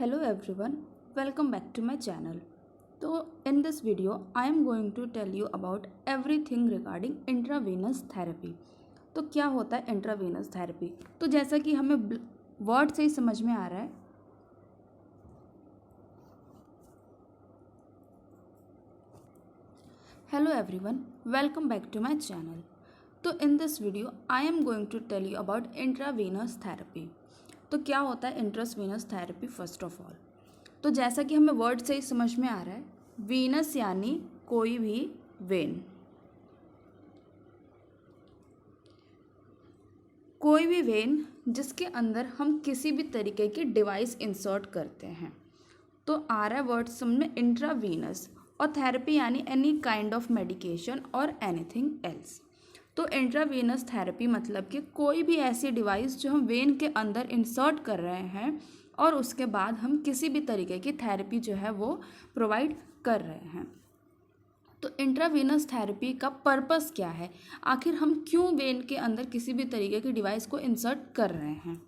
Hello everyone, welcome back to my channel. So in this video I am going to tell you about everything regarding intravenous therapy. तो क्या होता है intravenous therapy? तो जैसा कि हमें वर्ड से ही समझ में आ रहा है, hello everyone, welcome back to my channel. तो in this video I am going to tell you about intravenous therapy. तो क्या होता है intravenous therapy? First of all, तो जैसा कि हमें वर्ड से ही समझ में आ रहा है, वीनस यानी कोई भी वेन, कोई भी वेन जिसके अंदर हम किसी भी तरीके की डिवाइस इंसर्ट करते हैं. तो आ रहा है वर्ड समझ में इंट्रावीनस, और थेरेपी यानी एनी काइंड ऑफ मेडिकेशन और एनीथिंग एल्स. तो इंट्रावीनस थेरेपी मतलब कि कोई भी ऐसी डिवाइस जो हम वेन के अंदर इंसर्ट कर रहे हैं और उसके बाद हम किसी भी तरीके की थेरेपी जो है वो प्रोवाइड कर रहे हैं. तो इंट्रावीनस थेरेपी का पर्पस क्या है? आखिर हम क्यों वेन के अंदर किसी भी तरीके की डिवाइस को इंसर्ट कर रहे हैं?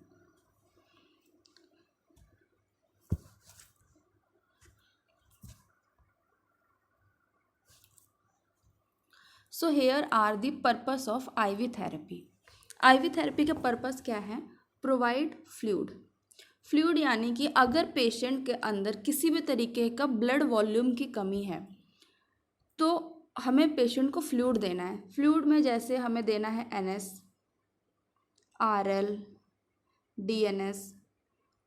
So here are the purpose of IV therapy. IV therapy का पर्पस क्या है? प्रोवाइड फ्लूइड यानी कि अगर पेशेंट के अंदर किसी भी तरीके का ब्लड वॉल्यूम की कमी है तो हमें पेशेंट को फ्लूइड देना है. फ्लूइड में जैसे हमें देना है NS, RL, DNS,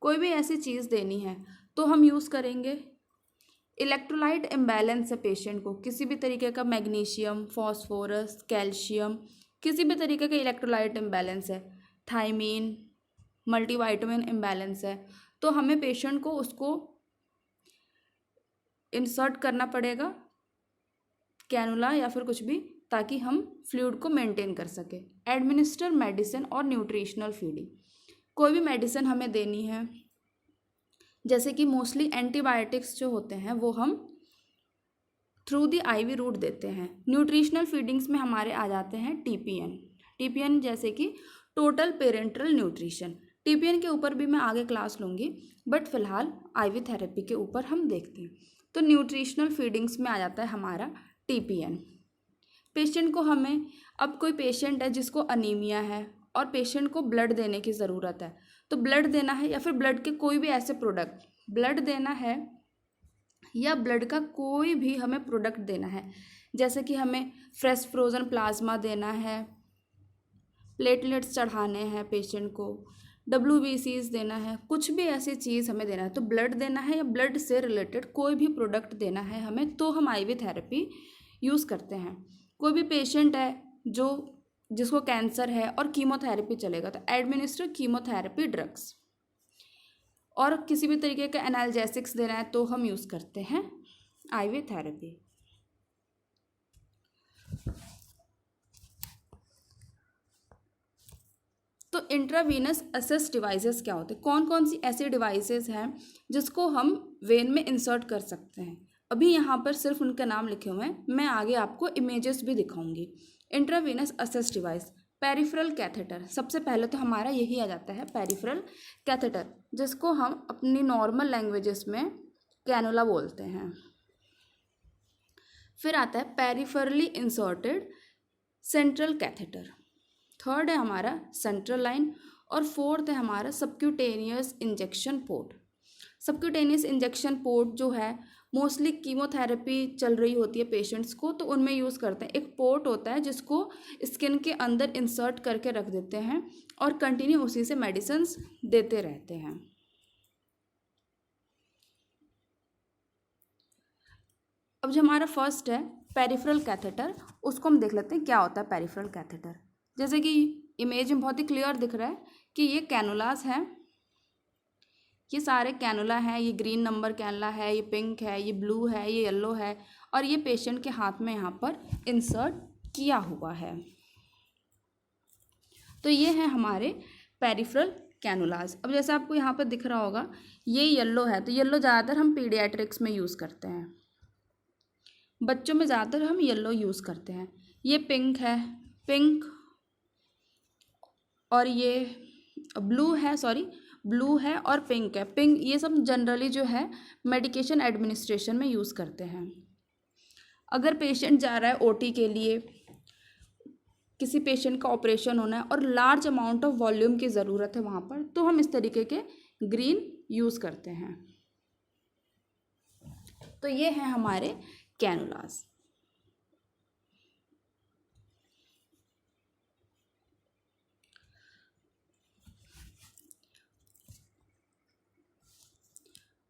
कोई भी ऐसी चीज़ देनी है तो हम यूज़ करेंगे. इलेक्ट्रोलाइट इम्बैलेंस है पेशेंट को, किसी भी तरीके का मैग्नीशियम, फॉस्फोरस, कैल्शियम, किसी भी तरीके का इलेक्ट्रोलाइट इम्बैलेंस है, थायमीन, मल्टीवाइटामिन इम्बैलेंस है, तो हमें पेशेंट को उसको इंसर्ट करना पड़ेगा कैनुला या फिर कुछ भी, ताकि हम फ्लूइड को मेंटेन कर सके. एडमिनिस्टर मेडिसिन और न्यूट्रिशनल फीडिंग, कोई भी मेडिसिन हमें देनी है, जैसे कि मोस्टली एंटीबायोटिक्स जो होते हैं वो हम थ्रू द आईवी रूट देते हैं. न्यूट्रिशनल फीडिंग्स में हमारे आ जाते हैं TPN जैसे कि टोटल पेरेंटल न्यूट्रिशन. TPN के ऊपर भी मैं आगे क्लास लूँगी, बट फिलहाल आईवी थेरेपी के ऊपर हम देखते हैं. तो न्यूट्रिशनल फीडिंग्स में आ जाता है हमारा TPN. पेशेंट को हमें, अब कोई पेशेंट है जिसको अनीमिया है और पेशेंट को ब्लड देने की ज़रूरत है, तो ब्लड देना है या फिर ब्लड के कोई भी ऐसे प्रोडक्ट ब्लड देना है या ब्लड का कोई भी हमें प्रोडक्ट देना है, जैसे कि हमें फ्रेश फ्रोज़न प्लाज्मा देना है, प्लेटलेट्स चढ़ाने हैं पेशेंट को, WBCs देना है, कुछ भी ऐसी चीज़ हमें देना है, तो ब्लड देना है या ब्लड से रिलेटेड कोई भी प्रोडक्ट देना है हमें, तो हम आईवी थेरेपी यूज़ करते हैं. कोई भी पेशेंट है जिसको कैंसर है और कीमोथेरेपी चलेगा, तो एडमिनिस्टर कीमोथेरेपी ड्रग्स. और किसी भी तरीके का एनाल्जेसिक्स देना है तो हम यूज़ करते हैं आईवी थेरेपी. तो इंट्रावीनस असिस्ट डिवाइसेस क्या होते हैं? कौन कौन सी ऐसी डिवाइसेस हैं जिसको हम वेन में इंसर्ट कर सकते हैं? अभी यहाँ पर सिर्फ उनका नाम लिखे हुए हैं, मैं आगे आपको इमेजेस भी दिखाऊंगी. Intravenous assist device, peripheral catheter. सबसे पहले तो हमारा यही आ जाता है पेरिफेरल कैथेटर, जिसको हम अपनी नॉर्मल लैंग्वेजेस में कैनुला बोलते हैं. फिर आता है peripherally inserted central catheter. Third है हमारा सेंट्रल लाइन, और फोर्थ है हमारा subcutaneous injection port. Subcutaneous injection port जो है मोस्टली कीमोथेरेपी चल रही होती है पेशेंट्स को, तो उनमें यूज़ करते हैं. एक पोर्ट होता है जिसको स्किन के अंदर इंसर्ट करके रख देते हैं और कंटिन्यू उसी से मेडिसिन्स देते रहते हैं. अब जो हमारा फर्स्ट है पेरिफेरल कैथेटर, उसको हम देख लेते हैं क्या होता है पेरिफेरल कैथेटर. जैसे कि इमेज में बहुत ही क्लियर दिख रहा है कि ये कैनुलास हैं, ये सारे कैनुला हैं. ये ग्रीन नंबर कैनुला है, ये पिंक है, ये ब्लू है, ये येलो है, और ये पेशेंट के हाथ में यहाँ पर इंसर्ट किया हुआ है. तो ये है हमारे पेरिफेरल कैनुलास. अब जैसे आपको यहाँ पर दिख रहा होगा ये येलो है, तो येलो ज़्यादातर हम पीडियाट्रिक्स में यूज़ करते हैं, बच्चों में ज़्यादातर हम येलो यूज़ करते हैं. ये पिंक है, पिंक, और ये ब्लू है, ब्लू है और पिंक है। पिंक ये सब जनरली जो है मेडिकेशन एडमिनिस्ट्रेशन में यूज़ करते हैं। अगर पेशेंट जा रहा है ओटी के लिए, किसी पेशेंट का ऑपरेशन होना है और लार्ज अमाउंट ऑफ वॉल्यूम की ज़रूरत है वहाँ पर, तो हम इस तरीके के ग्रीन यूज़ करते हैं। तो ये हैं हमारे कैनुलास।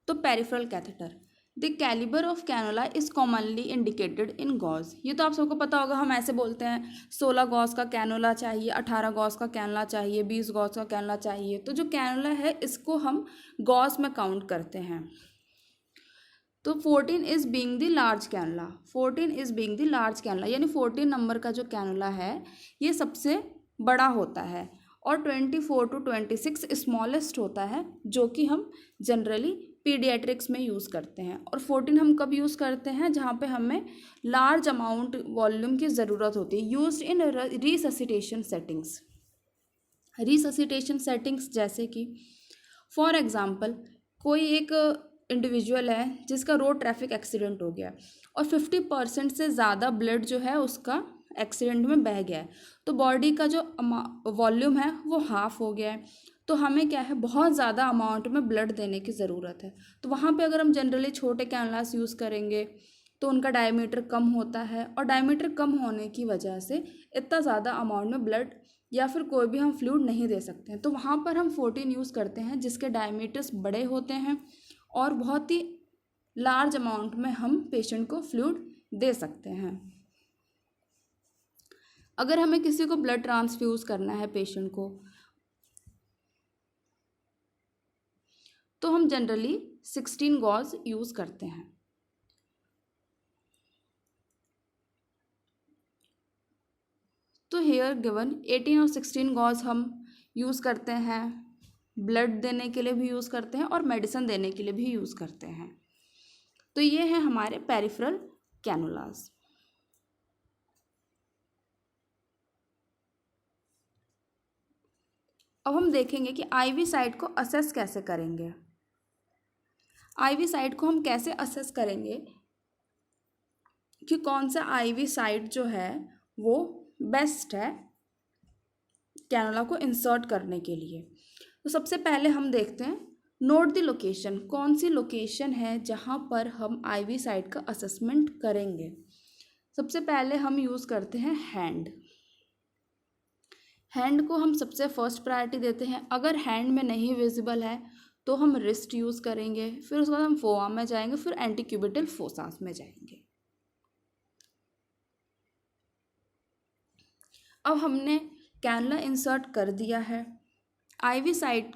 तो peripheral catheter, the calibre of cannula is commonly indicated in gauge. ये तो आप सबको पता होगा, हम ऐसे बोलते हैं 16 गॉज का कैनुला चाहिए, 18 गॉज का कैनुला चाहिए, 20 गॉज का कैनुला चाहिए। तो जो कैनुला है इसको हम गॉज में काउंट करते हैं। तो 14 is being the large cannula, 14 is being the large cannula, यानी 14 नंबर का जो कैनुला है ये सबसे बड़ा होता है, और 24 to 26 स्मॉलेस्ट होता है, जो कि हम जनरली पीडियाट्रिक्स में यूज़ करते हैं। और 14 हम कब यूज़ करते हैं, जहाँ पे हमें लार्ज अमाउंट वॉल्यूम की ज़रूरत होती है। Used in resuscitation settings, resuscitation settings जैसे कि फॉर एग्जांपल कोई एक इंडिविजुअल है जिसका रोड ट्रैफिक एक्सीडेंट हो गया और 50% से ज़्यादा ब्लड जो है उसका एक्सीडेंट में बह गया है, तो बॉडी का जो वॉल्यूम है वो हाफ हो गया है, तो हमें क्या है बहुत ज़्यादा अमाउंट में ब्लड देने की ज़रूरत है। तो वहाँ पे अगर हम जनरली छोटे कैनुलास यूज़ करेंगे तो उनका डायमीटर कम होता है, और डायमीटर कम होने की वजह से इतना ज़्यादा अमाउंट में ब्लड या फिर कोई भी हम फ्लूइड नहीं दे सकते हैं। तो वहाँ पर हम 14 यूज़ करते हैं जिसके डायमीटर्स बड़े होते हैं और बहुत ही लार्ज अमाउंट में हम पेशेंट को फ्लूइड दे सकते हैं। अगर हमें किसी को ब्लड ट्रांसफ्यूज़ करना है पेशेंट को, तो हम जनरली 16 गॉज यूज़ करते हैं। तो हेयर गिवन 18 और 16 गॉज हम यूज़ करते हैं, ब्लड देने के लिए भी यूज़ करते हैं और मेडिसिन देने के लिए भी यूज़ करते हैं। तो ये है हमारे पेरिफेरल कैनुलास। अब हम देखेंगे कि आईवी साइट को असेस कैसे करेंगे। आईवी साइट को हम कैसे असेस करेंगे कि कौन सा आईवी साइट जो है वो बेस्ट है कैनुला को इंसर्ट करने के लिए। तो सबसे पहले हम देखते हैं नोट द लोकेशन, कौन सी लोकेशन है जहाँ पर हम आईवी साइट का असेसमेंट करेंगे। सबसे पहले हम यूज़ करते हैं हैंड। हैंड को हम सबसे फर्स्ट प्रायोरिटी देते हैं। अगर हैंड में नहीं विजिबल है तो हम रिस्ट यूज़ करेंगे, फिर उसके बाद हम फोआर्म में जाएंगे, फिर एंटीक्यूबिटल फोसास में जाएंगे। अब हमने कैनुला इंसर्ट कर दिया है, आईवी साइट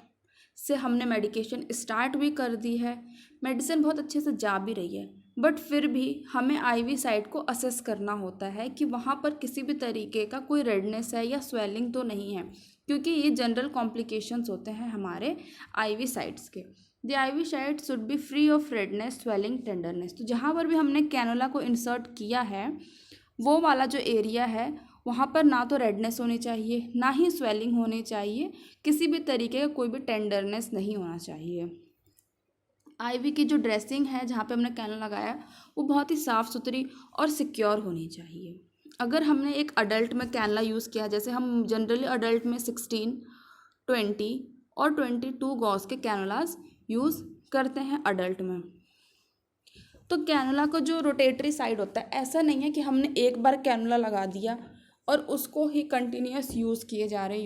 से हमने मेडिकेशन स्टार्ट भी कर दी है, मेडिसिन बहुत अच्छे से जा भी रही है, बट फिर भी हमें आईवी साइट को असेस करना होता है कि वहाँ पर किसी भी तरीके का कोई रेडनेस है या स्वेलिंग तो नहीं है, क्योंकि ये जनरल कॉम्प्लिकेशंस होते हैं हमारे आईवी साइट्स के। The IV site should be free of redness, swelling, tenderness. तो जहाँ पर भी हमने कैनुला को इंसर्ट किया है वो वाला जो एरिया है वहाँ पर ना तो रेडनेस होनी चाहिए, ना ही स्वेलिंग होनी चाहिए, किसी भी तरीके का कोई भी टेंडरनेस नहीं होना चाहिए। आईवी की जो ड्रेसिंग है जहाँ पे हमने कैनुला लगाया वो बहुत ही साफ़ सुथरी और सिक्योर होनी चाहिए। अगर हमने एक अडल्ट में कैनुला यूज़ किया, जैसे हम जनरली अडल्ट में 16, 20 और 22 गॉज के कैनुलास यूज़ करते हैं अडल्ट में, तो कैनुला का जो रोटेटरी साइड होता है, ऐसा नहीं है कि हमने एक बार कैनुला लगा दिया और उसको ही कंटिन्यूस यूज़ किए जा रहे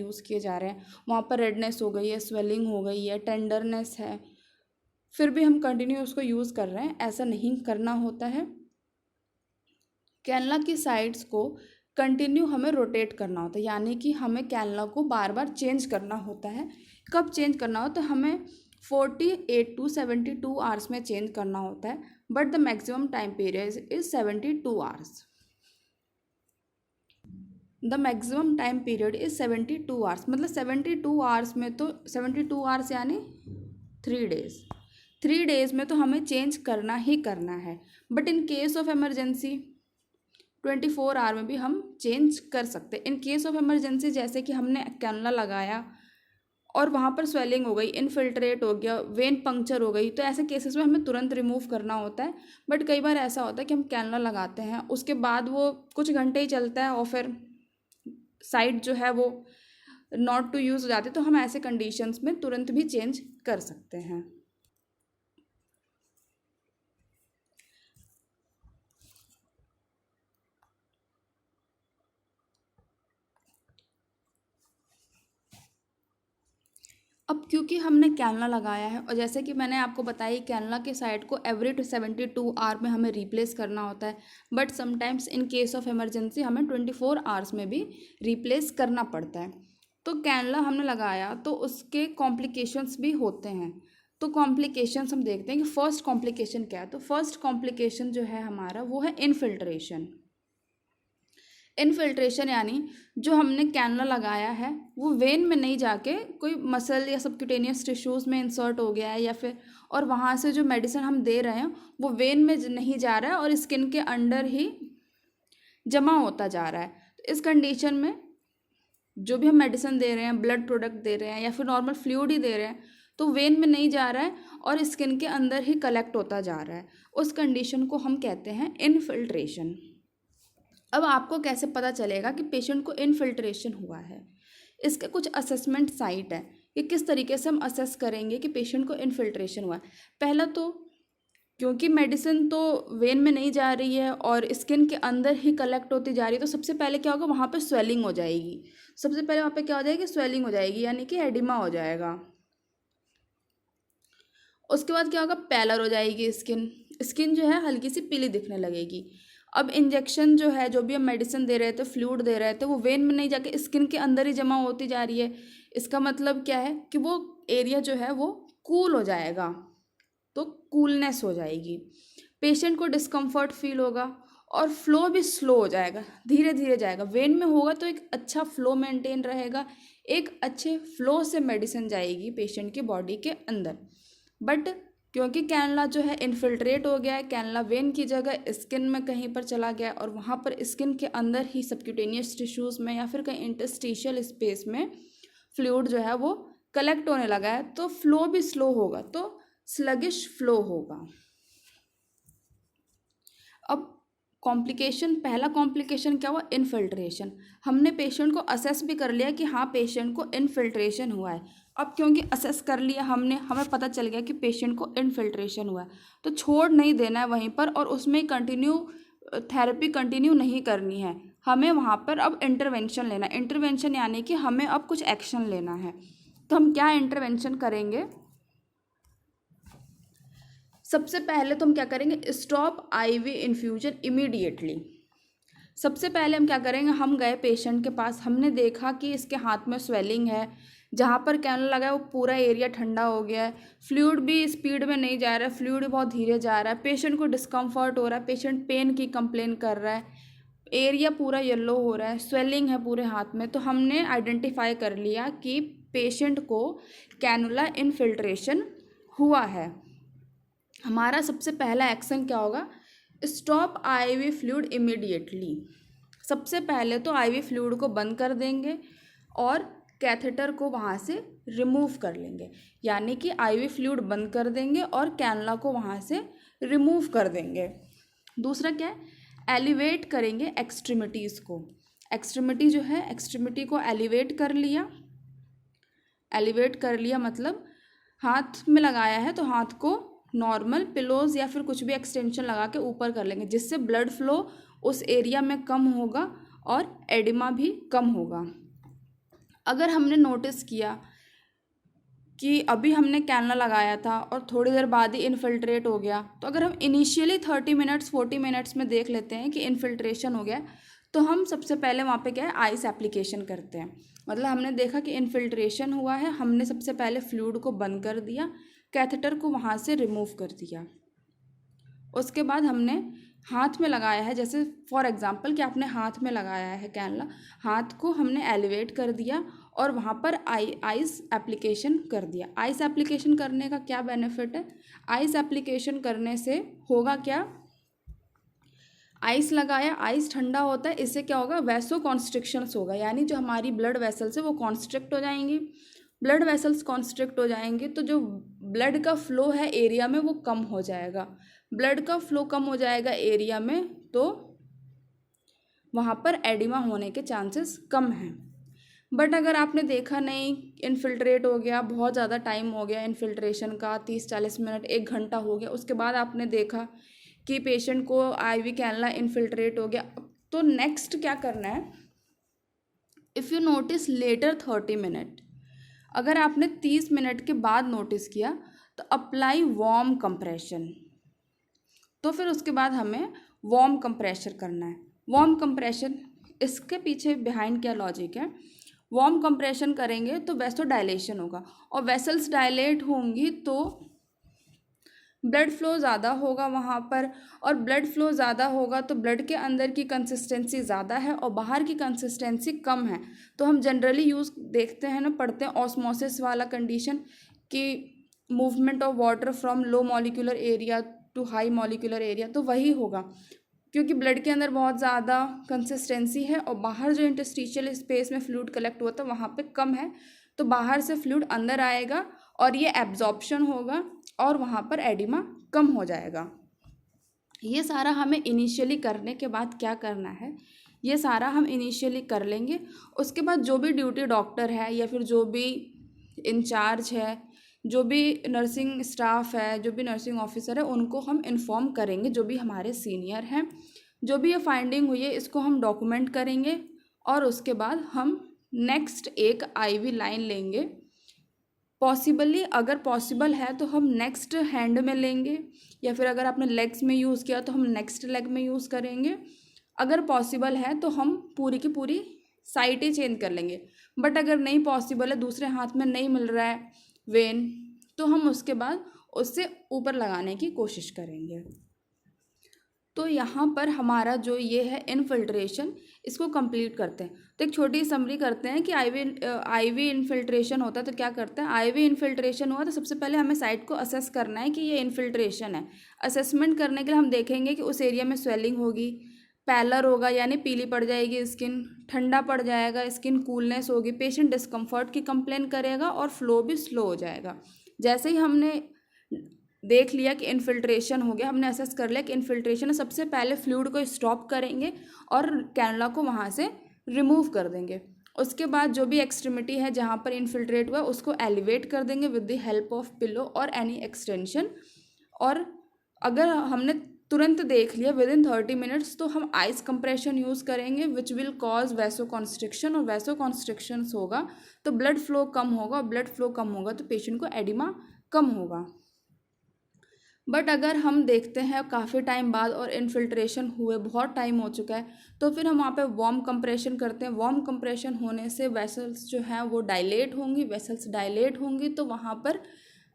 हैं, वहाँ पर रेडनेस हो गई है, स्वेलिंग हो गई है, टेंडरनेस है, फिर भी हम कंटिन्यू उसको यूज़ कर रहे हैं, ऐसा नहीं करना होता है। कैनुला की साइड्स को कंटिन्यू हमें रोटेट करना होता है, यानी कि हमें कैनुला को बार बार चेंज करना होता है। कब चेंज करना होता है, हमें 48 to 72 आवर्स में चेंज करना होता है, but the maximum time period is 72 hours. The maximum time period is 72 hours, मतलब 72 आवर्स में, तो 72 आवर्स यानी 3 डेज़, 3 डेज़ में तो हमें चेंज करना ही करना है। But in case of emergency 24 hour में भी हम चेंज कर सकते हैं। इन केस ऑफ इमरजेंसी जैसे कि हमने कैनुला लगाया और वहाँ पर स्वेलिंग हो गई, इनफिल्ट्रेट हो गया, वेन पंक्चर हो गई, तो ऐसे केसेस में हमें तुरंत रिमूव करना होता है। बट कई बार ऐसा होता है कि हम कैनुला लगाते हैं, उसके बाद वो कुछ घंटे ही चलता है और फिर साइड जो है वो नॉट टू यूज़ हो जाती है, तो हम ऐसे कंडीशंस में तुरंत भी चेंज कर सकते हैं। अब क्योंकि हमने कैनुला लगाया है और जैसे कि मैंने आपको बताया कैनुला के साइड को एवरी 72 आवर में हमें रिप्लेस करना होता है, but sometimes in case of emergency हमें 24 आवर्स में भी रिप्लेस करना पड़ता है। तो कैनुला हमने लगाया तो उसके कॉम्प्लिकेशंस भी होते हैं। तो कॉम्प्लिकेशंस हम देखते हैं कि फर्स्ट कॉम्प्लिकेशन क्या है। तो फर्स्ट कॉम्प्लिकेशन जो है हमारा वो है इनफिल्ट्रेशन। इनफिल्ट्रेशन यानी जो हमने कैनुला लगाया है वो वेन में नहीं जाके कोई मसल या सबक्यूटेनियस टिश्यूज़ में इंसर्ट हो गया है, या फिर और वहाँ से जो मेडिसिन हम दे रहे हैं वो वेन में नहीं जा रहा है और स्किन के अंडर ही जमा होता जा रहा है। तो इस कंडीशन में जो भी हम मेडिसिन दे रहे हैं, ब्लड प्रोडक्ट दे रहे हैं या फिर नॉर्मल फ्लूइड ही दे रहे हैं, तो वेन में नहीं जा रहा है और स्किन के अंदर ही कलेक्ट होता जा रहा है, उस कंडीशन को हम कहते हैं इनफिल्ट्रेशन। अब आपको कैसे पता चलेगा कि पेशेंट को इनफिल्ट्रेशन हुआ है? इसके कुछ असेसमेंट साइट है कि किस तरीके से हम असेस करेंगे कि पेशेंट को इनफिल्ट्रेशन हुआ है। पहला तो क्योंकि मेडिसिन तो वेन में नहीं जा रही है और स्किन के अंदर ही कलेक्ट होती जा रही है, तो सबसे पहले क्या होगा, वहाँ पर स्वेलिंग हो जाएगी। सबसे पहले वहाँ पे क्या हो जाएगी, स्वेलिंग हो जाएगी, यानी कि एडिमा हो जाएगा। उसके बाद क्या होगा, पैलर हो जाएगी स्किन। स्किन जो है हल्की सी पीली दिखने लगेगी। अब इंजेक्शन जो है, जो भी हम मेडिसिन दे रहे थे, फ्लूइड दे रहे थे, वो वेन में नहीं जाके स्किन के अंदर ही जमा होती जा रही है। इसका मतलब क्या है कि वो एरिया जो है वो कूल हो जाएगा, तो कूलनेस हो जाएगी। पेशेंट को डिस्कम्फर्ट फील होगा और फ्लो भी स्लो हो जाएगा, धीरे धीरे जाएगा। वेन में होगा तो एक अच्छा फ्लो मेंटेन रहेगा, एक अच्छे फ्लो से मेडिसिन जाएगी पेशेंट की बॉडी के अंदर। बट क्योंकि कैनुला जो है इनफिल्ट्रेट हो गया है, कैनुला वेन की जगह स्किन में कहीं पर चला गया और वहाँ पर स्किन के अंदर ही सबक्यूटेनियस टिश्यूज़ में या फिर कहीं इंटरस्टिशियल स्पेस में फ्लूइड जो है वो कलेक्ट होने लगा है, तो फ्लो भी स्लो होगा, तो स्लगिश फ्लो होगा। अब कॉम्प्लिकेशन, पहला कॉम्प्लिकेशन क्या हुआ, इनफिल्ट्रेशन। हमने पेशेंट को असेस भी कर लिया कि हाँ पेशेंट को इनफिल्ट्रेशन हुआ है। अब क्योंकि असेस कर लिया हमने, हमें पता चल गया कि पेशेंट को इनफिल्ट्रेशन हुआ है, तो छोड़ नहीं देना है वहीं पर और उसमें कंटिन्यू थेरेपी कंटिन्यू नहीं करनी है। हमें वहाँ पर अब इंटरवेंशन लेना है। इंटरवेंशन यानी कि हमें अब कुछ एक्शन लेना है। तो हम क्या इंटरवेंशन करेंगे, सबसे पहले तो हम क्या करेंगे, स्टॉप आईवी इन्फ्यूजन इमीडिएटली। सबसे पहले हम क्या करेंगे, हम गए पेशेंट के पास, हमने देखा कि इसके हाथ में स्वेलिंग है, जहाँ पर कैनुला लगा है वो पूरा एरिया ठंडा हो गया है, फ्लूइड भी स्पीड में नहीं जा रहा है, फ्लूइड भी बहुत धीरे जा रहा है, पेशेंट को डिस्कम्फर्ट हो रहा है, पेशेंट पेन की कंप्लेन कर रहा है, एरिया पूरा येलो हो रहा है, स्वेलिंग है पूरे हाथ में, तो हमने आइडेंटिफाई कर लिया कि पेशेंट को कैनुला इनफिल्ट्रेशन हुआ है। हमारा सबसे पहला एक्शन क्या होगा, स्टॉप आईवी फ्लूइड इमीडिएटली। सबसे पहले तो आईवी फ्लूइड को बंद कर देंगे और कैथेटर को वहाँ से रिमूव कर लेंगे, यानी कि आईवी फ्लूइड बंद कर देंगे और कैनुला को वहाँ से रिमूव कर देंगे। दूसरा क्या है, एलिवेट करेंगे एक्सट्रीमिटीज़ को। एक्सट्रीमिटी जो है, एक्सट्रीमिटी को एलिवेट कर लिया। एलिवेट कर लिया मतलब हाथ में लगाया है तो हाथ को नॉर्मल पिलोज या फिर कुछ भी एक्सटेंशन लगा के ऊपर कर लेंगे, जिससे ब्लड फ्लो उस एरिया में कम होगा और एडिमा भी कम होगा। अगर हमने नोटिस किया कि अभी हमने कैनुला लगाया था और थोड़ी देर बाद ही इनफिल्ट्रेट हो गया, तो अगर हम इनिशियली 30 मिनट्स 40 मिनट्स में देख लेते हैं कि इनफिल्ट्रेशन हो गया, तो हम सबसे पहले वहाँ पे क्या है, आइस एप्लीकेशन करते हैं। मतलब हमने देखा कि इनफिल्ट्रेशन हुआ है, हमने सबसे पहले फ्लूइड को बंद कर दिया, कैथेटर को वहाँ से रिमूव कर दिया। उसके बाद हमने हाथ में लगाया है, जैसे फॉर एग्जांपल कि आपने हाथ में लगाया है कैनुला, हाथ को हमने एलिवेट कर दिया और वहाँ पर आइस एप्लीकेशन कर दिया। आइस एप्लीकेशन करने का क्या बेनिफिट है, आइस एप्लीकेशन करने से होगा क्या, आइस लगाया, आइस ठंडा होता है, इससे क्या होगा, वैसो कॉन्स्ट्रिक्शंस होगा, यानी जो हमारी ब्लड वेसल्स है वो कॉन्स्ट्रिक्ट हो जाएंगी। ब्लड वेसल्स कॉन्स्ट्रिक्ट हो जाएंगे तो जो ब्लड का फ्लो है एरिया में वो कम हो जाएगा। ब्लड का फ्लो कम हो जाएगा एरिया में तो वहाँ पर एडिमा होने के चांसेस कम हैं। बट अगर आपने देखा नहीं, इनफिल्ट्रेट हो गया, बहुत ज़्यादा टाइम हो गया इनफिल्ट्रेशन का, 30-40 मिनट 1 घंटा हो गया, उसके बाद आपने देखा कि पेशेंट को आईवी कैनुला इनफिल्ट्रेट हो गया, तो नेक्स्ट क्या करना है, if you notice letter 30 minute, अगर आपने 30 मिनट के बाद नोटिस किया तो अप्लाई वार्म कंप्रेशन। तो फिर उसके बाद हमें वार्म कंप्रेशर करना है। वार्म कंप्रेशन, इसके पीछे बिहाइंड क्या लॉजिक है, वार्म कंप्रेशन करेंगे तो वैसो डायलेशन होगा और वेसल्स डायलेट होंगी तो ब्लड फ्लो ज़्यादा होगा वहाँ पर, और ब्लड फ्लो ज़्यादा होगा तो ब्लड के अंदर की कंसिस्टेंसी ज़्यादा है और बाहर की कंसिस्टेंसी कम है। तो हम जनरली यूज़ देखते हैं ना, पढ़ते हैं ऑस्मोसिस वाला कंडीशन कि movement of water from low molecular area to high molecular area, तो वही होगा क्योंकि ब्लड के अंदर बहुत ज़्यादा कंसिस्टेंसी है और बाहर जो इंटरस्टिशियल स्पेस में फ्लूइड कलेक्ट हुआ था वहाँ पे कम है, तो बाहर से फ्लूइड अंदर आएगा और ये एब्जॉर्प्शन होगा और वहाँ पर एडिमा कम हो जाएगा। ये सारा हमें इनिशियली करने के बाद क्या करना है, ये सारा हम इनिशियली कर लेंगे। उसके बाद जो भी ड्यूटी डॉक्टर है या फिर जो भी इंचार्ज है, जो भी नर्सिंग स्टाफ है, जो भी नर्सिंग ऑफिसर है, उनको हम इन्फॉर्म करेंगे, जो भी हमारे सीनियर हैं। जो भी ये फाइंडिंग हुई है इसको हम डॉक्यूमेंट करेंगे और उसके बाद हम नेक्स्ट एक आईवी लाइन लेंगे। पॉसिबली अगर पॉसिबल है तो हम नेक्स्ट हैंड में लेंगे, या फिर अगर आपने लेग्स में यूज़ किया तो हम नेक्स्ट लेग में यूज़ करेंगे। अगर पॉसिबल है तो हम पूरी की पूरी साइट ही चेंज कर लेंगे। बट अगर नहीं पॉसिबल है, दूसरे हाथ में नहीं मिल रहा है वेन, तो हम उसके बाद उससे ऊपर लगाने की कोशिश करेंगे। तो यहाँ पर हमारा जो ये है इनफिल्ट्रेशन, इसको कंप्लीट करते हैं। तो एक छोटी समरी करते हैं कि आईवी इनफिल्ट्रेशन होता है तो क्या करते हैं। आईवी इनफिल्ट्रेशन हुआ तो सबसे पहले हमें साइट को असेस करना है कि ये इनफिल्ट्रेशन है। असेसमेंट करने के लिए हम देखेंगे कि उस एरिया में स्वेलिंग होगी, पैलर होगा यानी पीली पड़ जाएगी स्किन, ठंडा पड़ जाएगा स्किन, कूलनेस होगी, पेशेंट डिस्कम्फर्ट की कंप्लेन करेगा और फ्लो भी स्लो हो जाएगा। जैसे ही हमने देख लिया कि इनफिल्ट्रेशन हो गया, हमने असेस कर लिया कि इनफिल्ट्रेशन है, सबसे पहले फ्लूइड को स्टॉप करेंगे और कैनुला को वहाँ से रिमूव कर देंगे। उसके बाद जो भी एक्सट्रीमिटी है जहाँ पर इनफिल्ट्रेट हुआ उसको एलिवेट कर देंगे with the help of pillow और एनी एक्सटेंशन। और अगर हमने तुरंत देख लिया विद इन 30 मिनट्स तो हम आइस कंप्रेशन यूज़ करेंगे which will cause vaso constriction, और वैसो कॉन्स्ट्रिक्शन होगा तो ब्लड फ्लो कम होगा, और ब्लड फ्लो कम होगा तो पेशेंट को एडिमा कम होगा। बट अगर हम देखते हैं काफ़ी टाइम बाद और इनफिल्ट्रेशन हुए बहुत टाइम हो चुका है तो फिर हम वहाँ पे वार्म कंप्रेशन करते हैं। वार्म कंप्रेशन होने से वेसल्स जो हैं वो डायलेट होंगी, वेसल्स डायलेट होंगी तो वहाँ पर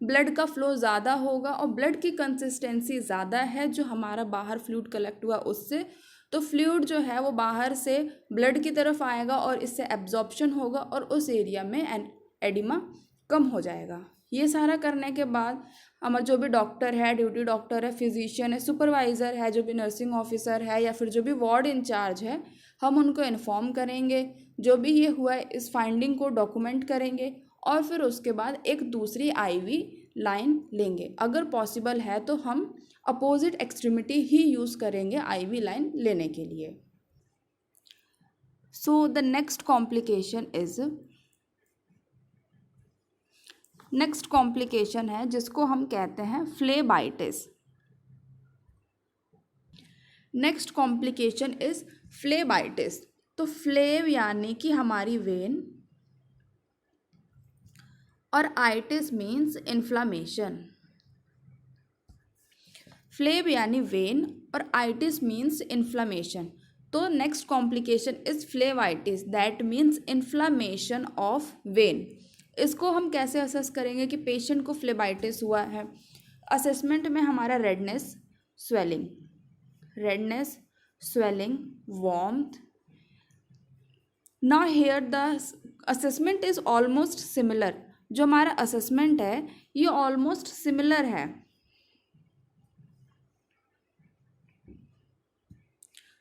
ब्लड का फ्लो ज़्यादा होगा और ब्लड की कंसिस्टेंसी ज़्यादा है जो हमारा बाहर फ्लूइड कलेक्ट हुआ उससे, तो फ्लूइड जो है वो बाहर से ब्लड की तरफ आएगा और इससे एब्जॉर्प्शन होगा और उस एरिया में एडिमा कम हो जाएगा। ये सारा करने के बाद हमारा जो भी डॉक्टर है, ड्यूटी डॉक्टर है, फिजिशियन है, सुपरवाइज़र है, जो भी नर्सिंग ऑफिसर है या फिर जो भी वार्ड इंचार्ज है, हम उनको इन्फॉर्म करेंगे, जो भी ये हुआ है इस फाइंडिंग को डॉक्यूमेंट करेंगे और फिर उसके बाद एक दूसरी आईवी लाइन लेंगे। अगर पॉसिबल है तो हम अपोजिट एक्सट्रीमिटी ही यूज़ करेंगे आईवी लाइन लेने के लिए। सो द नेक्स्ट कॉम्प्लिकेशन है जिसको हम कहते हैं phlebitis. Next complication is phlebitis. तो फ्लेब यानी कि हमारी वेन और आइटिस मीन्स इन्फ्लामेशन। फ्लेब यानी वेन और आइटिस मीन्स इन्फ्लामेशन। तो next complication is phlebitis that means inflammation of when. इसको हम कैसे असेस करेंगे कि पेशेंट को फ्लेबाइटिस हुआ है। असेसमेंट में हमारा redness, swelling, warmth. Now here the assessment is almost similar. जो हमारा असेसमेंट है ये ऑलमोस्ट सिमिलर है।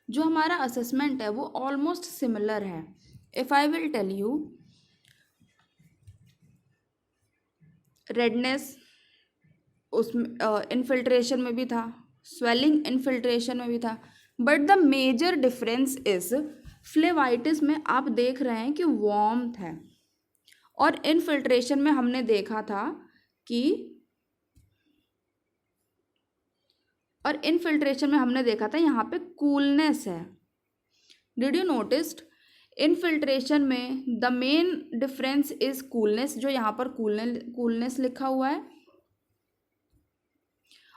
जो हमारा असेसमेंट है वो ऑलमोस्ट सिमिलर है। If I will tell you redness उसमें इन्फिल्ट्रेशन में भी था, स्वेलिंग इन्फिल्ट्रेशन में भी था, but the major difference is phlebitis में आप देख रहे हैं कि वार्मथ है, और इन्फिल्ट्रेशन में हमने देखा था कि यहाँ पे कूलनेस है. डिड यू नोटिस्ड इन्फिल्ट्रेशन में the main difference is coolness, जो यहाँ पर कूलनेस लिखा हुआ है,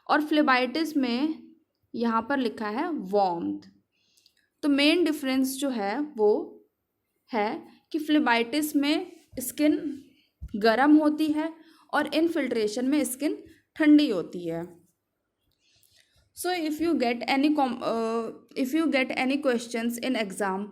और फ्लेबाइटिस में यहाँ पर लिखा है वार्मथ. तो मेन डिफरेंस जो है वो है कि फ्लेबाइटिस में स्किन गर्म होती है और इन्फिल्ट्रेशन में स्किन ठंडी होती है. So if you get any questions in exam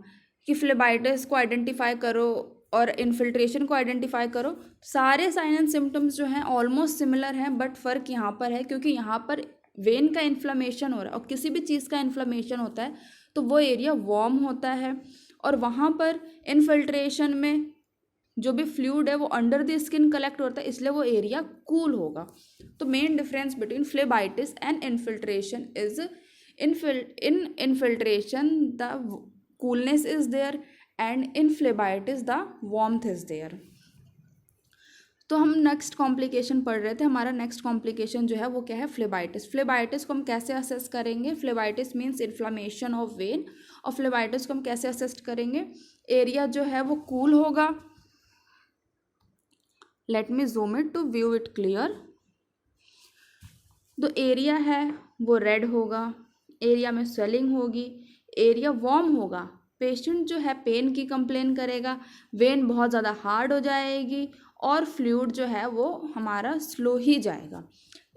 कि फ्लेबाइटिस को आइडेंटिफाई करो और इन्फिल्ट्रेशन को आइडेंटिफाई करो, सारे साइन एंड सिम्टम्स जो हैं ऑलमोस्ट सिमिलर हैं, बट फ़र्क यहाँ पर है क्योंकि यहाँ पर वेन का इन्फ्लेमेशन हो रहा है, और किसी भी चीज़ का इन्फ्लेमेशन होता है तो वो एरिया वार्म होता है, और वहाँ पर इन्फिल्ट्रेशन में जो भी फ्लूइड है वो अंडर द स्किन कलेक्ट होता है, इसलिए वो एरिया कूल होगा. तो main difference between phlebitis and infiltration is in infiltration the coolness is there and in phlebitis the warmth is there. तो हम नेक्स्ट कॉम्प्लिकेशन पढ़ रहे थे. हमारा नेक्स्ट कॉम्प्लिकेशन जो है वो क्या है? फ्लेबाइटिस. फ्लेबाइटिस को हम कैसे असेस करेंगे? Phlebitis means inflammation of when, और फ्लेबाइटिस को हम कैसे असेस करेंगे? एरिया जो है वो कूल होगा. Let me zoom it to view it clear. तो एरिया है वो रेड होगा, एरिया में स्वेलिंग होगी, एरिया वार्म होगा. पेशेंट जो है पेन की कंप्लेन करेगा, वेन बहुत ज़्यादा हार्ड हो जाएगी और फ्लूइड जो है वो हमारा स्लो ही जाएगा.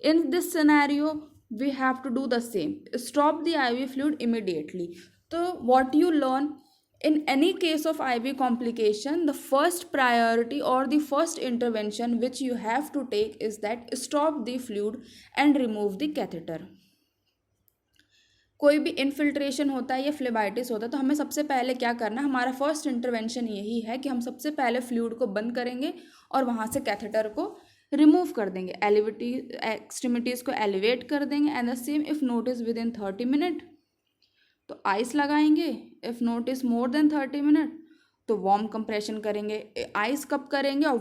In this scenario we have to do the same, stop the IV fluid immediately. तो what you learn in any case of IV complication, the first priority or the first intervention which you have to take is that stop the fluid and remove the catheter. कोई भी infiltration होता है या phlebitis होता है तो हमें सबसे पहले क्या करना है? हमारा फर्स्ट इंटरवेंशन यही है कि हम सबसे पहले फ्लूइड को बंद करेंगे और वहाँ से कैथेटर को रिमूव कर देंगे, एक्सट्रीमिटीज़ को एलिवेट कर देंगे. And the same if notice with in 30 minute तो आइस लगाएंगे. If notice more than 30 minute तो वार्म कंप्रेशन करेंगे. आइस कब करेंगे और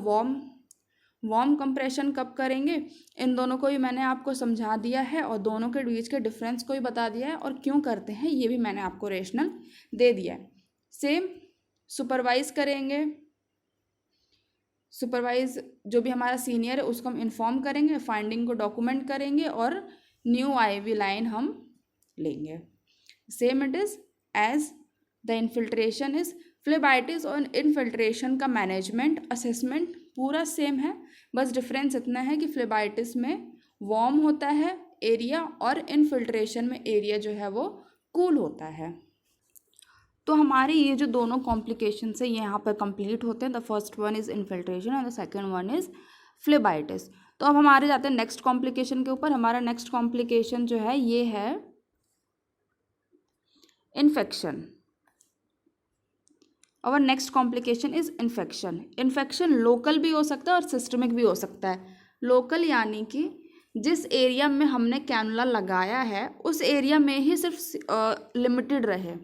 वार्म कंप्रेशन कब करेंगे, इन दोनों को भी मैंने आपको समझा दिया है, और दोनों के बीच के डिफरेंस को भी बता दिया है, और क्यों करते हैं ये भी मैंने आपको रेशनल दे दिया है. सेम सुपरवाइज करेंगे. सुपरवाइज जो भी हमारा सीनियर है उसको हम इन्फॉर्म करेंगे, फाइंडिंग को डॉक्यूमेंट करेंगे, और न्यू IV लाइन हम लेंगे. Same it is as the infiltration is. Phlebitis और इन्फिल्ट्रेशन का मैनेजमेंट असेसमेंट पूरा सेम है, बस डिफरेंस इतना है कि फ्लेबाइटिस में वार्म होता है एरिया और इन्फिल्ट्रेशन में एरिया जो है वो कूल होता है. तो हमारे ये जो दोनों कॉम्प्लिकेशन है ये यहाँ पर कंप्लीट होते हैं. The first one is infiltration and the second one is phlebitis. तो अब हमारे जाते हैं नेक्स्ट कॉम्प्लिकेशन के ऊपर. हमारा नेक्स्ट कॉम्प्लिकेशन जो है ये है इन्फेक्शन. और next complication is infection. Infection local भी हो सकता है और सिस्टमिक भी हो सकता है. लोकल यानी कि जिस एरिया में हमने कैनुला लगाया है उस एरिया में ही सिर्फ लिमिटेड रहे,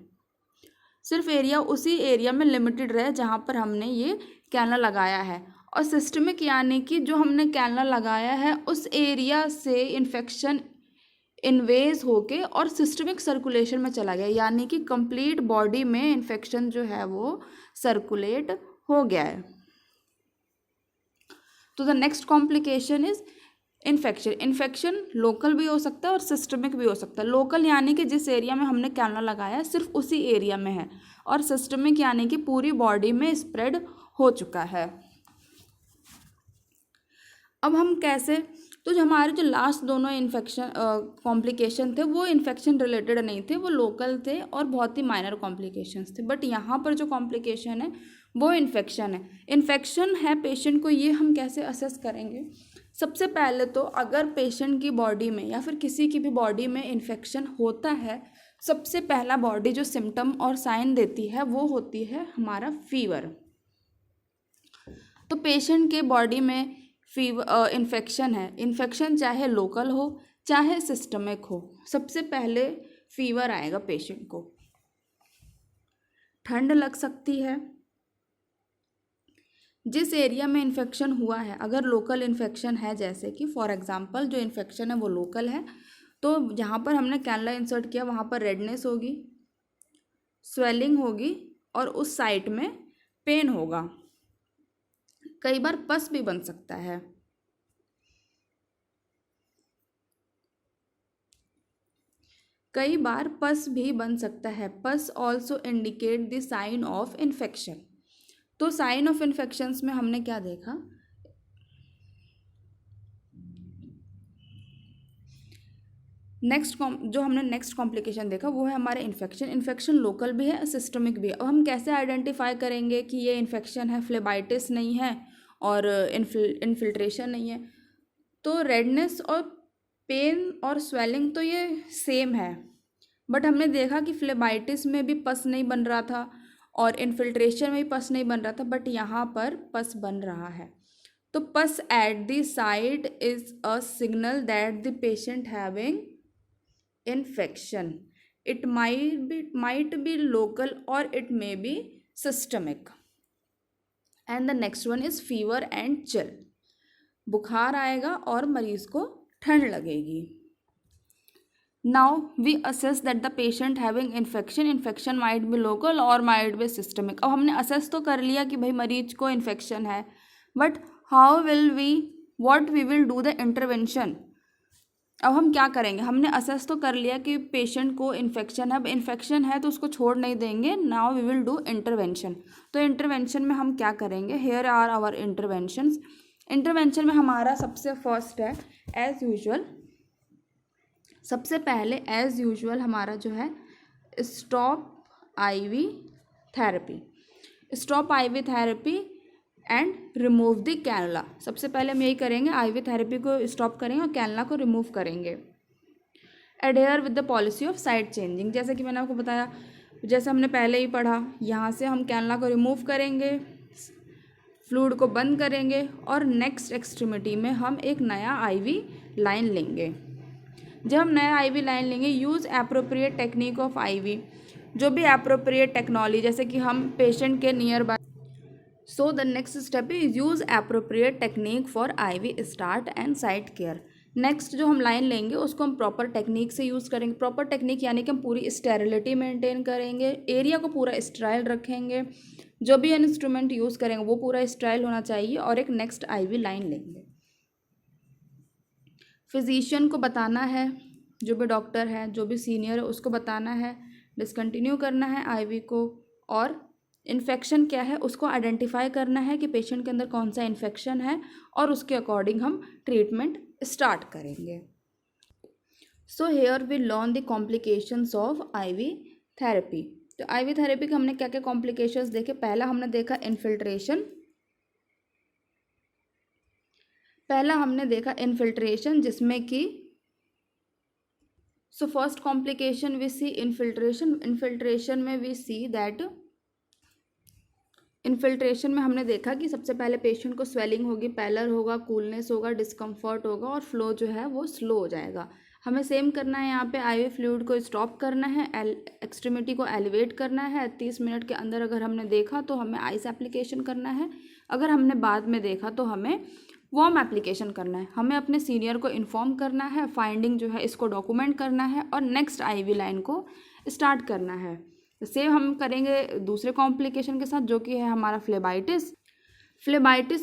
सिर्फ एरिया उसी एरिया में लिमिटेड रहे जहाँ पर हमने ये कैनुला लगाया है. और सिस्टमिक यानी कि जो हमने कैनुला लगाया है उस एरिया से इन्फेक्शन इन्वेज होके और सिस्टमिक सर्कुलेशन में चला गया, यानी कि कंप्लीट बॉडी में इन्फेक्शन जो है वो सर्कुलेट हो गया है. तो the next complication is infection. Infection local भी हो सकता है और सिस्टमिक भी हो सकता है. लोकल यानी कि जिस एरिया में हमने कैनुला लगाया है सिर्फ उसी एरिया में है, और सिस्टमिक यानी कि पूरी बॉडी में स्प्रेड हो चुका है. अब हम कैसे, तो जो हमारे जो लास्ट दोनों इन्फेक्शन कॉम्प्लिकेशन थे वो इन्फेक्शन रिलेटेड नहीं थे, वो लोकल थे और बहुत ही माइनर कॉम्प्लिकेशंस थे. बट यहाँ पर जो कॉम्प्लिकेशन है वो इन्फेक्शन है. इन्फेक्शन है पेशेंट को, ये हम कैसे असेस करेंगे? सबसे पहले तो अगर पेशेंट की बॉडी में या फिर किसी की भी बॉडी में इन्फेक्शन होता है, सबसे पहला बॉडी जो सिम्टम और साइन देती है वो होती है हमारा फीवर. तो पेशेंट के बॉडी में इन्फेक्शन है, इन्फेक्शन चाहे लोकल हो चाहे सिस्टमिक हो, सबसे पहले फीवर आएगा पेशेंट को, ठंड लग सकती है। जिस एरिया में इन्फेक्शन हुआ है, अगर लोकल इन्फेक्शन है, जैसे कि फॉर एग्जांपल जो इन्फेक्शन है वो लोकल है, तो जहाँ पर हमने कैनुला इंसर्ट किया वहाँ पर रेडनेस होगी, स्वेलिंग होगी और उस साइट में पेन होगा। कई बार पस भी बन सकता है। कई बार पस भी बन सकता है। Pus also indicate the sign of infection. तो साइन ऑफ इन्फेक्शंस में हमने क्या देखा, जो हमने नेक्स्ट कॉम्प्लिकेशन देखा वो है हमारे इन्फेक्शन। इन्फेक्शन लोकल भी है, सिस्टमिक भी है। अब हम कैसे आइडेंटिफाई करेंगे कि ये इन्फेक्शन है, फ्लेबाइटिस नहीं है और इन्फिल्ट्रेशन नहीं है? तो रेडनेस और पेन और स्वेलिंग तो ये सेम है, बट हमने देखा कि फ्लेबाइटिस में भी पस नहीं बन रहा था और इन्फिल्ट्रेशन में भी पस नहीं बन रहा था, बट यहाँ पर पस बन रहा है। तो पस at the site is a signal that the patient having infection. It might be local or it may be systemic. And the next one is fever and chill. बुखार आएगा और मरीज को ठंड लगेगी। Now we assess that the patient having infection might be local or might be systemic. अब हमने assess तो कर लिया कि भाई मरीज को infection है, but what we will do the intervention. अब हम क्या करेंगे? हमने असेस तो कर लिया कि पेशेंट को इन्फेक्शन है, अब इन्फेक्शन है तो उसको छोड़ नहीं देंगे। Now we will do intervention. तो इंटरवेंशन में हम क्या करेंगे? Here are our interventions. Intervention में हमारा सबसे फर्स्ट है एज यूजुअल, सबसे पहले एज यूजुअल हमारा जो है stop ivy therapy. Stop ivy therapy and remove the cannula. सबसे पहले हम यही करेंगे, आईवी थेरेपी को स्टॉप करेंगे और कैनुला को रिमूव करेंगे। Adhere with the policy of side changing. जैसे कि मैंने आपको बताया, जैसे हमने पहले ही पढ़ा, यहाँ से हम कैनुला को रिमूव करेंगे, फ्लूइड को बंद करेंगे और नेक्स्ट एक्सट्रीमिटी में हम एक नया आईवी लाइन लेंगे। जब हम नया आईवी लाइन लेंगे, use appropriate technique of IV. जो भी एप्रोप्रिएट टेक्नोलॉजी, जैसे कि हम पेशेंट के nearby. So the next step is use appropriate technique for IV start and site care. Next जो हम लाइन लेंगे उसको हम प्रॉपर टेक्निक से यूज़ करेंगे। प्रॉपर टेक्निक यानी कि हम पूरी स्टेरिलिटी मेंटेन करेंगे, एरिया को पूरा स्टेराइल रखेंगे, जो भी इंस्ट्रूमेंट यूज़ करेंगे वो पूरा स्टेराइल होना चाहिए, और एक नेक्स्ट आईवी लाइन लेंगे। फिजिशियन को बताना है, जो भी डॉक्टर है, जो भी सीनियर है, उसको बताना है डिसकंटिन्यू करना है आईवी को, और इन्फेक्शन क्या है उसको आइडेंटिफाई करना है कि पेशेंट के अंदर कौन सा इन्फेक्शन है, और उसके अकॉर्डिंग हम ट्रीटमेंट स्टार्ट करेंगे। So here we learn the complications of IV therapy. तो आईवी थेरेपी के हमने क्या क्या कॉम्प्लिकेशंस देखे? पहला हमने देखा इन्फिल्ट्रेशन। जिसमें कि so first complication we see infiltration. Infiltration में वी सी दैट इन्फिल्ट्रेशन में हमने देखा कि सबसे पहले पेशेंट को स्वेलिंग होगी, पैलर होगा, कूलनेस होगा, डिस्कम्फर्ट होगा और फ्लो जो है वो स्लो हो जाएगा। हमें सेम करना है, यहाँ पे आईवी फ्लूइड को स्टॉप करना है, एक्सट्रीमिटी को एलिवेट करना है। 30 मिनट के अंदर अगर हमने देखा तो हमें आइस एप्लीकेशन करना है, अगर हमने बाद में देखा तो हमें वार्म एप्लीकेशन करना है। हमें अपने सीनियर को इन्फॉर्म करना है, फाइंडिंग जो है इसको डॉक्यूमेंट करना है और नेक्स्ट आईवी लाइन को स्टार्ट करना है। सेम हम करेंगे दूसरे कॉम्प्लिकेशन के साथ, जो कि है हमारा फ्लेबाइटिस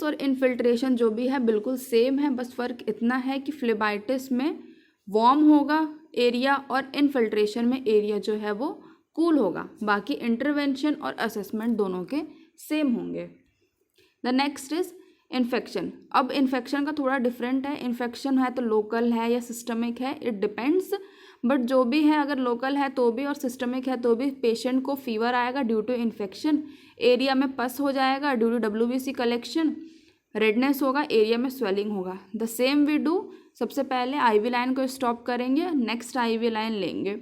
और इन्फिल्ट्रेशन जो भी है बिल्कुल सेम है, बस फ़र्क इतना है कि फ्लेबाइटिस में वार्म होगा एरिया और इन्फिल्ट्रेशन में एरिया जो है वो कूल होगा। बाकी इंटरवेंशन और असेसमेंट दोनों के सेम होंगे। The next is infection. अब इन्फेक्शन का थोड़ा डिफरेंट है, इन्फेक्शन है तो लोकल है या सिस्टमिक है, इट डिपेंड्स, बट जो भी है अगर लोकल है तो भी और सिस्टमिक है तो भी पेशेंट को फीवर आएगा ड्यू टू इन्फेक्शन, एरिया में पस हो जाएगा due to WBC collection, redness होगा, एरिया में स्वेलिंग होगा। द सेम वी डू, सबसे पहले आईवी लाइन को स्टॉप करेंगे, नेक्स्ट आईवी लाइन लेंगे।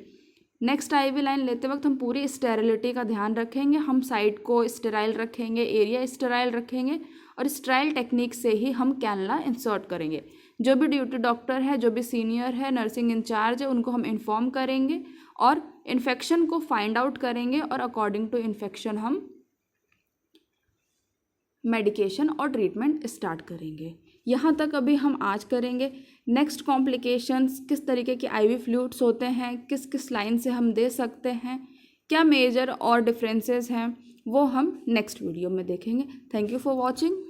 नेक्स्ट आईवी लाइन लेते वक्त हम पूरी स्टेरिलिटी का ध्यान रखेंगे, हम साइट को स्टेराइल रखेंगे, एरिया स्टेराइल रखेंगे और इस ट्रायल टेक्निक से ही हम कैनुला इंसर्ट करेंगे। जो भी ड्यूटी डॉक्टर है, जो भी सीनियर है, नर्सिंग इंचार्ज है, उनको हम इन्फॉर्म करेंगे और इन्फेक्शन को फाइंड आउट करेंगे और अकॉर्डिंग टू इन्फेक्शन हम मेडिकेशन और ट्रीटमेंट स्टार्ट करेंगे। यहाँ तक अभी हम आज करेंगे। नेक्स्ट कॉम्प्लिकेशंस, किस तरीके के आईवी फ्लूइड्स होते हैं, किस किस लाइन से हम दे सकते हैं, क्या मेजर और डिफरेंसेस हैं, वो हम नेक्स्ट वीडियो में देखेंगे। Thank you for watching.